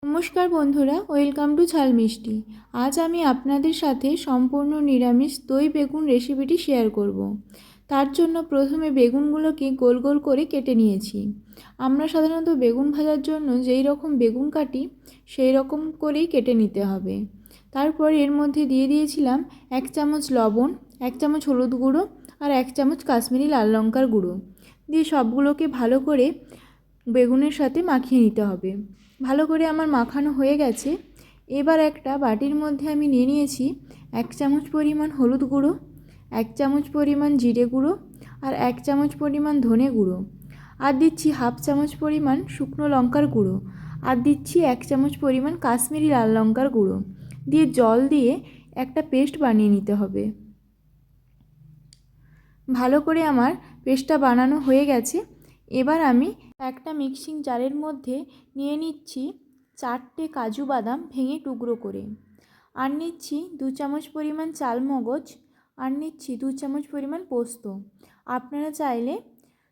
নমস্কার বন্ধুরা, welcome to ঝাল মিষ্টি। আজ আমি আপনাদের সাথে সম্পূর্ণ নিরামিষ দই বেগুন রেসিপিটি শেয়ার করব। তার জন্য প্রথমে বেগুনগুলোকে গোল গোল করে কেটে নিয়েছি। আমরা সাধারণত বেগুন ভাজার জন্য যেই রকম বেগুন কাটি সেই রকম করেই কেটে নিতে হবে। তারপর এর মধ্যে দিয়ে দিয়েছিলাম 1 চামচ লবণ, 1 চামচ হলুদ গুঁড়ো আর 1 চামচ কাশ্মীরি লাল লঙ্কার গুঁড়ো দিয়ে সবগুলোকে ভালো করে বেগুনের সাথে মাখিয়ে নিতে হবে। ভালো করে আমার মাখানো হয়ে গেছে। এবার একটা বাটির মধ্যে আমি নিয়ে নিয়েছি 1 চামচ পরিমাণ হলুদ গুঁড়ো, 1 চামচ পরিমাণ জিরে গুঁড়ো আর 1 চামচ পরিমাণ ধনে গুঁড়ো, আর দিচ্ছি 1/2 চামচ পরিমাণ শুকনো লঙ্কার গুঁড়ো, আর দিচ্ছি 1 চামচ পরিমাণ কাশ্মীরি লাল লঙ্কার গুঁড়ো দিয়ে জল দিয়ে একটা পেস্ট বানিয়ে নিতে হবে। ভালো করে আমার পেস্টটা বানানো হয়ে গেছে। এবার আমি একটা মিক্সিং জারের মধ্যে নিয়ে নিচ্ছি 4টে কাজু বাদাম ভেঙে টুকরো করে, আর নিচ্ছি 2 চামচ পরিমাণ চালমগজ, আর নিচ্ছি 2 চামচ পরিমাণ পোস্ত। আপনারা চাইলে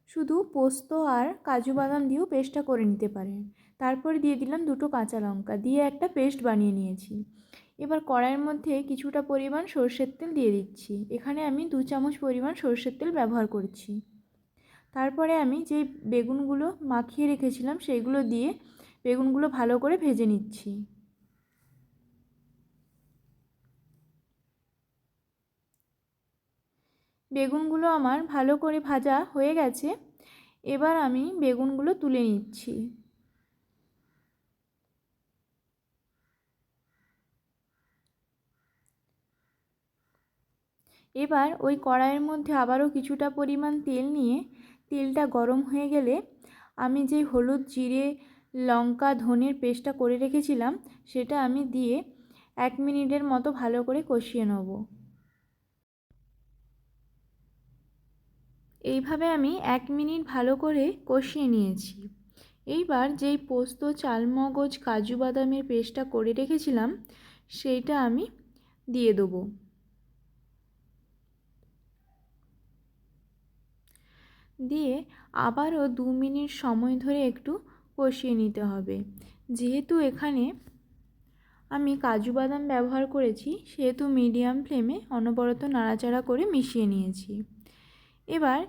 শুধু পোস্ত আর কাজু বাদাম দিয়েও পেস্টটা করে নিতে পারেন। তারপর দিয়ে দিলাম 2টো কাঁচা লঙ্কা দিয়ে একটা পেস্ট বানিয়ে নিয়েছি। এবার কড়াইয়ের মধ্যে কিছুটা পরিমাণ সরষের তেল দিয়ে দিচ্ছি। এখানে আমি 2 চামচ পরিমাণ সরষের তেল ব্যবহার করছি। তারপরে আমি যে বেগুনগুলো মাখিয়ে রেখেছিলাম সেইগুলো দিয়ে বেগুনগুলো ভালো করে ভেজে নিচ্ছি। বেগুনগুলো আমার ভালো করে ভাজা হয়ে গেছে। এবার আমি বেগুনগুলো তুলে নিচ্ছি। এবার ওই কড়াইয়ের মধ্যে আবারও কিছুটা পরিমাণ তেল নিয়ে তেলটা গরম হয়ে গেলে আমি যে হলুদ, জিরে, লঙ্কা, ধনের পেস্টটা করে রেখেছিলাম সেটা আমি দিয়ে 1 মিনিটের মতো ভালো করে কষিয়ে নেব। এইভাবে আমি 1 মিনিট ভালো করে কষিয়ে নিয়েছি। এইবার যেই পোস্ত, চালমগজ, কাজু বাদামের পেস্টটা করে রেখেছিলাম সেইটা আমি দিয়ে দেবো। দিয়ে আবারও 2 মিনিট সময় ধরে একটু কষিয়ে নিতে হবে। যেহেতু এখানে আমি কাজু বাদাম ব্যবহার করেছি সেহেতু মিডিয়াম ফ্লেমে অনবরত নাড়াচাড়া করে মিশিয়ে নিয়েছি। এবার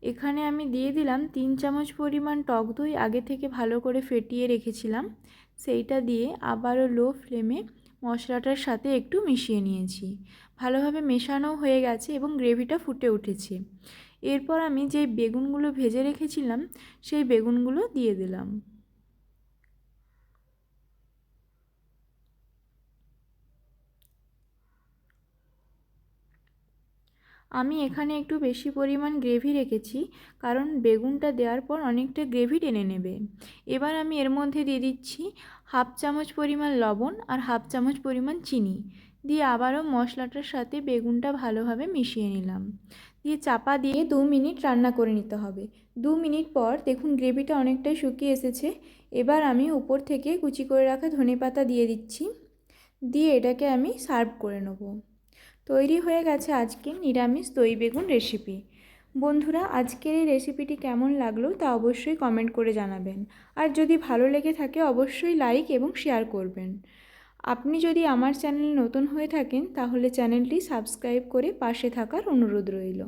এখানে আমি দিয়ে দিলাম 3 চামচ পরিমাণ টক দই আগে থেকে ভালো করে ফেটিয়ে রেখেছিলাম, সেইটা দিয়ে আবারও লো ফ্লেমে মশলাটার সাথে একটু মিশিয়ে নিয়েছি। ভালোভাবে মেশানো হয়ে গেছে এবং গ্রেভিটা ফুটে উঠেছে। এরপর আমি যে বেগুনগুলো ভেজে রেখেছিলাম সেই বেগুনগুলো দিয়ে দিলাম। আমি এখানে একটু বেশি পরিমাণ গ্রেভি রেখেছি কারণ বেগুনটা দেওয়ার পর অনেকটা গ্রেভি টেনে নেবে। এবার আমি এর মধ্যে দিয়ে দিচ্ছি 1/2 চামচ পরিমাণ লবণ আর 1/2 চামচ পরিমাণ চিনি দিয়ে আবারও মশলাটার সাথে বেগুনটা ভালোভাবে মিশিয়ে নিলাম। দিয়ে চাপা দিয়ে 2 মিনিট রান্না করে নিতে হবে। 2 মিনিট পর দেখুন গ্রেভিটা অনেকটাই শুকিয়ে এসেছে। এবার আমি উপর থেকে কুচি করে রাখা ধনেপাতা দিয়ে দিচ্ছি, দিয়ে এটাকে আমি সার্ভ করে নেব। তৈরি হয়ে গেছে আজকের নিরামিষ দই বেগুন রেসিপি। বন্ধুরা, আজকের এই রেসিপিটি কেমন লাগলো তা অবশ্যই কমেন্ট করে জানাবেন, আর যদি ভালো লেগে থাকে অবশ্যই লাইক এবং শেয়ার করবেন। আপনি যদি আমার চ্যানেলে নতুন হয়ে থাকেন তাহলে চ্যানেলটি সাবস্ক্রাইব করে পাশে থাকার অনুরোধ রইল।